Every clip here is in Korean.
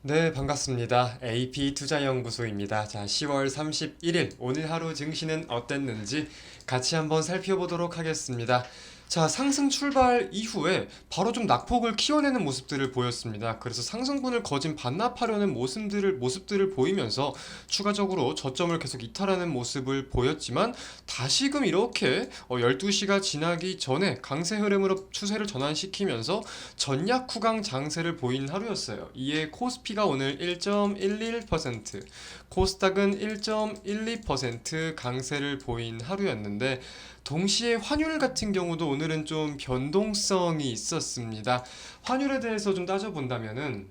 네, 반갑습니다. AP투자연구소입니다. 자, 10월 31일 오늘 하루 증시는 어땠는지 같이 한번 살펴보도록 하겠습니다. 자, 상승 출발 이후에 바로 좀 낙폭을 키워내는 모습들을 보였습니다. 그래서 상승분을 거진 반납하려는 모습들을 보이면서 추가적으로 저점을 계속 이탈하는 모습을 보였지만 다시금 이렇게 12시가 지나기 전에 강세 흐름으로 추세를 전환시키면서 전약 후강 장세를 보인 하루였어요. 이에 코스피가 오늘 1.11%, 코스닥은 1.12% 강세를 보인 하루였는데 동시에 환율 같은 경우도 오늘은 좀 변동성이 있었습니다. 환율에 대해서 좀 따져본다면은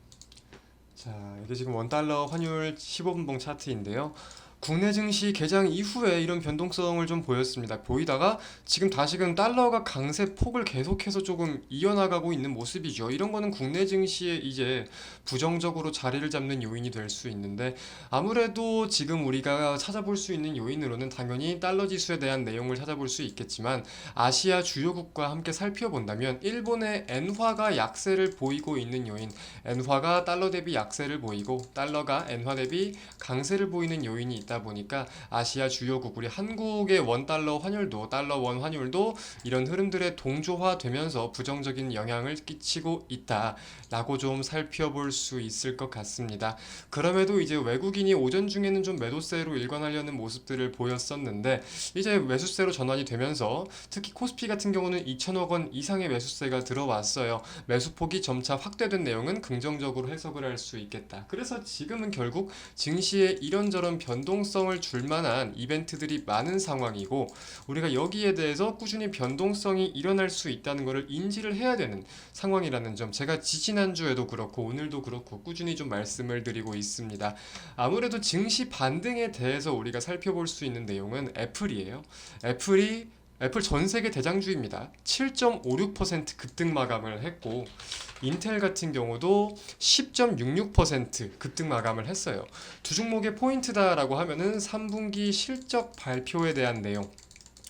자, 이게 지금 원달러 환율 15분봉 차트인데요. 국내 증시 개장 이후에 이런 변동성을 좀 보였습니다. 보이다가 지금 다시금 달러가 강세 폭을 계속해서 조금 이어나가고 있는 모습이죠. 이런 거는 국내 증시에 이제 부정적으로 자리를 잡는 요인이 될 수 있는데 아무래도 지금 우리가 찾아볼 수 있는 요인으로는 당연히 달러 지수에 대한 내용을 찾아볼 수 있겠지만 아시아 주요국과 함께 살펴본다면 일본의 엔화가 약세를 보이고 있는 요인, 엔화가 달러 대비 약세를 보이고 달러가 엔화 대비 강세를 보이는 요인이 있다 보니까 아시아 주요국 우리 한국의 원달러 환율도 달러 원 환율도 이런 흐름들에 동조화되면서 부정적인 영향을 끼치고 있다라고 좀 살펴볼 수 있을 것 같습니다. 그럼에도 이제 외국인이 오전 중에는 좀 매도세로 일관하려는 모습들을 보였었는데 이제 매수세로 전환이 되면서 특히 코스피 같은 경우는 2천억 원 이상의 매수세가 들어왔어요. 매수폭이 점차 확대된 내용은 긍정적으로 해석을 할 수 있겠다. 그래서 지금은 결국 증시에 이런저런 변동성을 줄 만한 이벤트들이 많은 상황이고 우리가 여기에 대해서 꾸준히 변동성이 일어날 수 있다는 것을 인지를 해야 되는 상황이라는 점 제가 지지난주에도 그렇고 오늘도 그렇고 꾸준히 좀 말씀을 드리고 있습니다. 아무래도 증시 반등에 대해서 우리가 살펴볼 수 있는 내용은 애플이에요. 애플 전 세계 대장주입니다. 7.56% 급등 마감을 했고 인텔 같은 경우도 10.66% 급등 마감을 했어요. 두 종목의 포인트다라고 하면은 3분기 실적 발표에 대한 내용,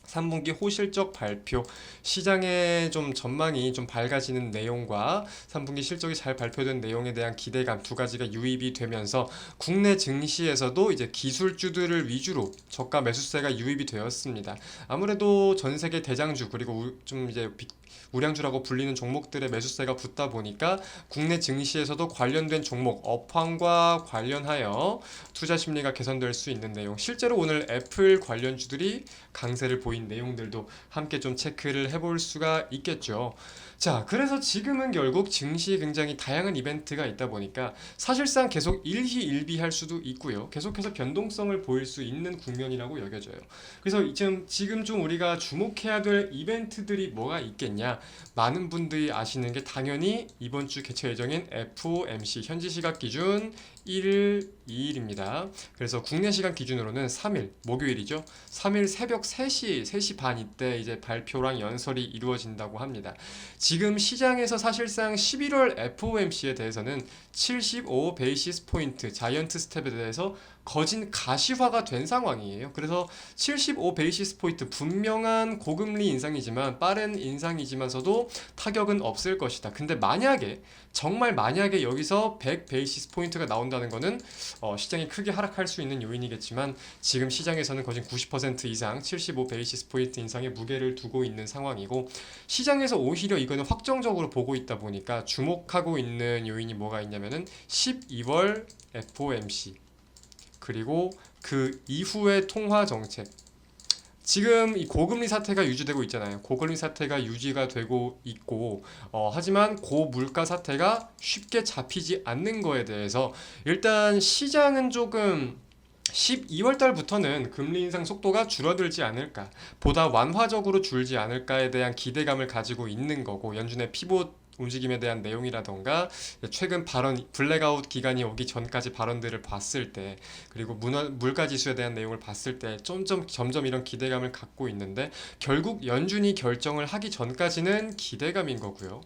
3분기 호실적 발표, 시장의 좀 전망이 좀 밝아지는 내용과 3분기 실적이 잘 발표된 내용에 대한 기대감 두 가지가 유입이 되면서 국내 증시에서도 이제 기술주들을 위주로 저가 매수세가 유입이 되었습니다. 아무래도 전 세계 대장주 그리고 좀 이제 우량주라고 불리는 종목들의 매수세가 붙다 보니까 국내 증시에서도 관련된 종목 업황과 관련하여 투자 심리가 개선될 수 있는 내용, 실제로 오늘 애플 관련주들이 강세를 보인 내용들도 함께 좀 체크를 해볼 수가 있겠죠. 자, 그래서 지금은 결국 증시에 굉장히 다양한 이벤트가 있다 보니까 사실상 계속 일희일비할 수도 있고요. 계속해서 변동성을 보일 수 있는 국면이라고 여겨져요. 그래서 지금 좀 우리가 주목해야 될 이벤트들이 뭐가 있겠냐? 많은 분들이 아시는 게 당연히 이번 주 개최 예정인 FOMC 현지 시각 기준 1일, 2일입니다. 그래서 국내 시간 기준으로는 3일, 목요일이죠. 3일 새벽 3시 반 이때 이제 발표랑 연설이 이루어진다고 합니다. 지금 시장에서 사실상 11월 FOMC에 대해서는 75 베이시스 포인트 자이언트 스텝에 대해서 거진 가시화가 된 상황이에요. 그래서 75 베이시스 포인트 분명한 고금리 인상이지만 빠른 인상이지만서도 타격은 없을 것이다. 근데 정말 만약에 여기서 100 베이시스 포인트가 나온다는 거는 시장이 크게 하락할 수 있는 요인이겠지만 지금 시장에서는 거진 90% 이상 75 베이시스 포인트 인상의 무게를 두고 있는 상황이고 시장에서 오히려 이거는 확정적으로 보고 있다 보니까 주목하고 있는 요인이 뭐가 있냐면은 12월 FOMC 그리고 그 이후의 통화 정책. 지금 이 고금리 사태가 유지되고 있잖아요. 고금리 사태가 유지가 되고 있고, 하지만 고물가 사태가 쉽게 잡히지 않는 거에 대해서 일단 시장은 조금 12월 달부터는 금리 인상 속도가 줄어들지 않을까, 보다 완화적으로 줄지 않을까에 대한 기대감을 가지고 있는 거고, 연준의 피봇 움직임에 대한 내용이라던가 최근 발언 블랙아웃 기간이 오기 전까지 발언들을 봤을 때 그리고 물가 지수에 대한 내용을 봤을 때 점점 이런 기대감을 갖고 있는데 결국 연준이 결정을 하기 전까지는 기대감인 거고요.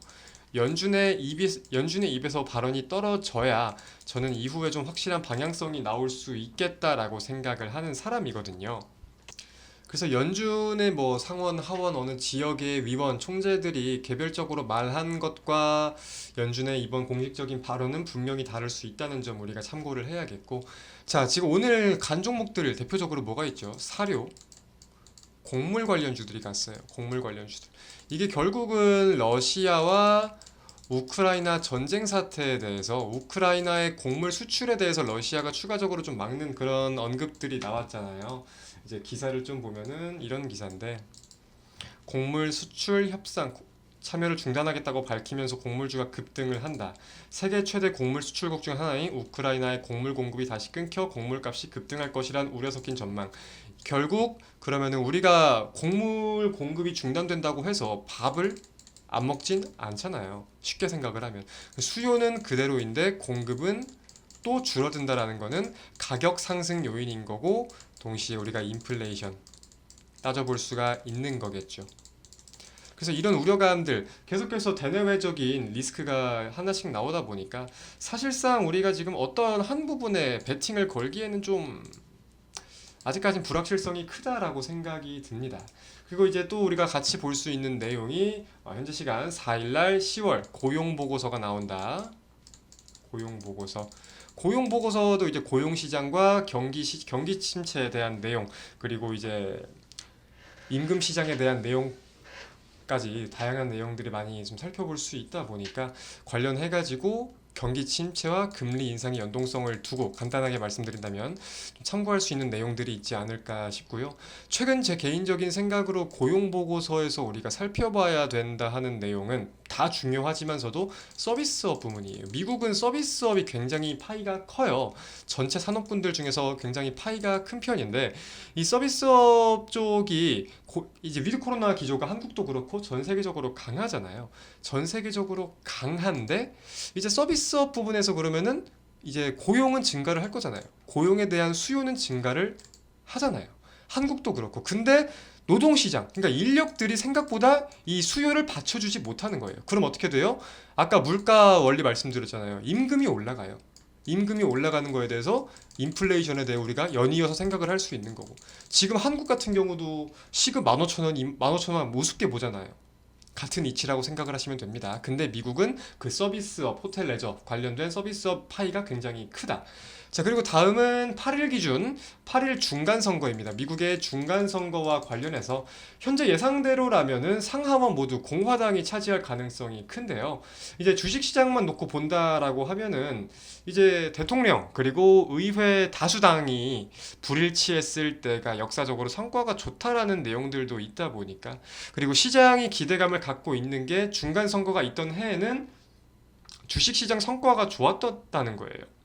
연준의 입에서 발언이 떨어져야 저는 이후에 좀 확실한 방향성이 나올 수 있겠다라고 생각을 하는 사람이거든요. 그래서 연준의 뭐 상원, 하원 어느 지역의 위원, 총재들이 개별적으로 말한 것과 연준의 이번 공식적인 발언은 분명히 다를 수 있다는 점 우리가 참고를 해야겠고, 자, 지금 오늘 간 종목들 대표적으로 뭐가 있죠? 사료, 곡물 관련주들이 갔어요. 곡물 관련주들. 이게 결국은 러시아와 우크라이나 전쟁 사태에 대해서 우크라이나의 곡물 수출에 대해서 러시아가 추가적으로 좀 막는 그런 언급들이 나왔잖아요. 이제 기사를 좀 보면은 이런 기사인데, 곡물 수출 협상 참여를 중단하겠다고 밝히면서 곡물주가 급등을 한다. 세계 최대 곡물 수출국 중 하나인 우크라이나의 곡물 공급이 다시 끊겨 곡물값이 급등할 것이란 우려 섞인 전망. 결국 그러면은 우리가 곡물 공급이 중단된다고 해서 밥을 안 먹진 않잖아요. 쉽게 생각을 하면 수요는 그대로인데 공급은 또 줄어든다라는 거는 가격 상승 요인인 거고, 동시에 우리가 인플레이션 따져볼 수가 있는 거겠죠. 그래서 이런 우려감들 계속해서 대내외적인 리스크가 하나씩 나오다 보니까 사실상 우리가 지금 어떤 한 부분에 베팅을 걸기에는 좀 아직까진 불확실성이 크다라고 생각이 듭니다. 그리고 이제 또 우리가 같이 볼 수 있는 내용이 현재 시간 4일날 10월 고용보고서가 나온다. 고용보고서. 고용보고서도 이제 고용시장과 경기 침체에 대한 내용, 그리고 이제 임금 시장에 대한 내용까지 다양한 내용들이 많이 좀 살펴볼 수 있다 보니까 관련해가지고 경기 침체와 금리 인상의 연동성을 두고 간단하게 말씀드린다면 좀 참고할 수 있는 내용들이 있지 않을까 싶고요. 최근 제 개인적인 생각으로 고용보고서에서 우리가 살펴봐야 된다 하는 내용은 다 중요하지만서도 서비스업 부문이에요. 미국은 서비스업이 굉장히 파이가 커요. 전체 산업군들 중에서 굉장히 파이가 큰 편인데, 이 서비스업 쪽이 이제 위드 코로나 기조가 한국도 그렇고 전 세계적으로 강하잖아요. 전 세계적으로 강한데 이제 서비스업 부분에서 그러면은 이제 고용은 증가를 할 거잖아요. 고용에 대한 수요는 증가를 하잖아요. 한국도 그렇고. 근데 노동시장, 그러니까 인력들이 생각보다 이 수요를 받쳐주지 못하는 거예요. 그럼 어떻게 돼요? 아까 물가 원리 말씀드렸잖아요. 임금이 올라가요. 임금이 올라가는 거에 대해서 인플레이션에 대해 우리가 연이어서 생각을 할 수 있는 거고, 지금 한국 같은 경우도 시급 15,000원, 15,000원 우습게 보잖아요. 같은 이치라고 생각을 하시면 됩니다. 근데 미국은 그 서비스업, 호텔 레저 관련된 서비스업 파이가 굉장히 크다. 자, 그리고 다음은 8일 기준 8일 중간 선거입니다. 미국의 중간 선거와 관련해서 현재 예상대로라면은 상하원 모두 공화당이 차지할 가능성이 큰데요. 이제 주식 시장만 놓고 본다라고 하면은 이제 대통령 그리고 의회 다수당이 불일치했을 때가 역사적으로 성과가 좋다라는 내용들도 있다 보니까, 그리고 시장이 기대감을 갖고 있는 게 중간 선거가 있던 해에는 주식시장 성과가 좋았다는 거예요.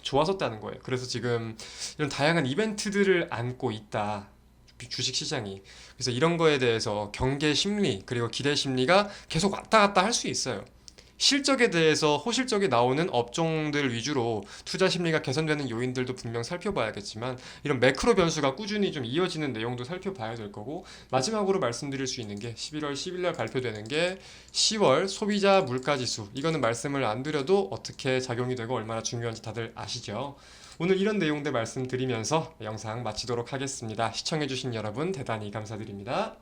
좋았었다는 거예요. 그래서 지금 이런 다양한 이벤트들을 안고 있다. 주식시장이. 그래서 이런 거에 대해서 경계 심리 그리고 기대 심리가 계속 왔다 갔다 할 수 있어요. 실적에 대해서 호실적이 나오는 업종들 위주로 투자 심리가 개선되는 요인들도 분명 살펴봐야겠지만, 이런 매크로 변수가 꾸준히 좀 이어지는 내용도 살펴봐야 될 거고, 마지막으로 말씀드릴 수 있는 게 11월 10일 날 발표되는 게 10월 소비자 물가지수. 이거는 말씀을 안 드려도 어떻게 작용이 되고 얼마나 중요한지 다들 아시죠? 오늘 이런 내용들 말씀드리면서 영상 마치도록 하겠습니다. 시청해주신 여러분 대단히 감사드립니다.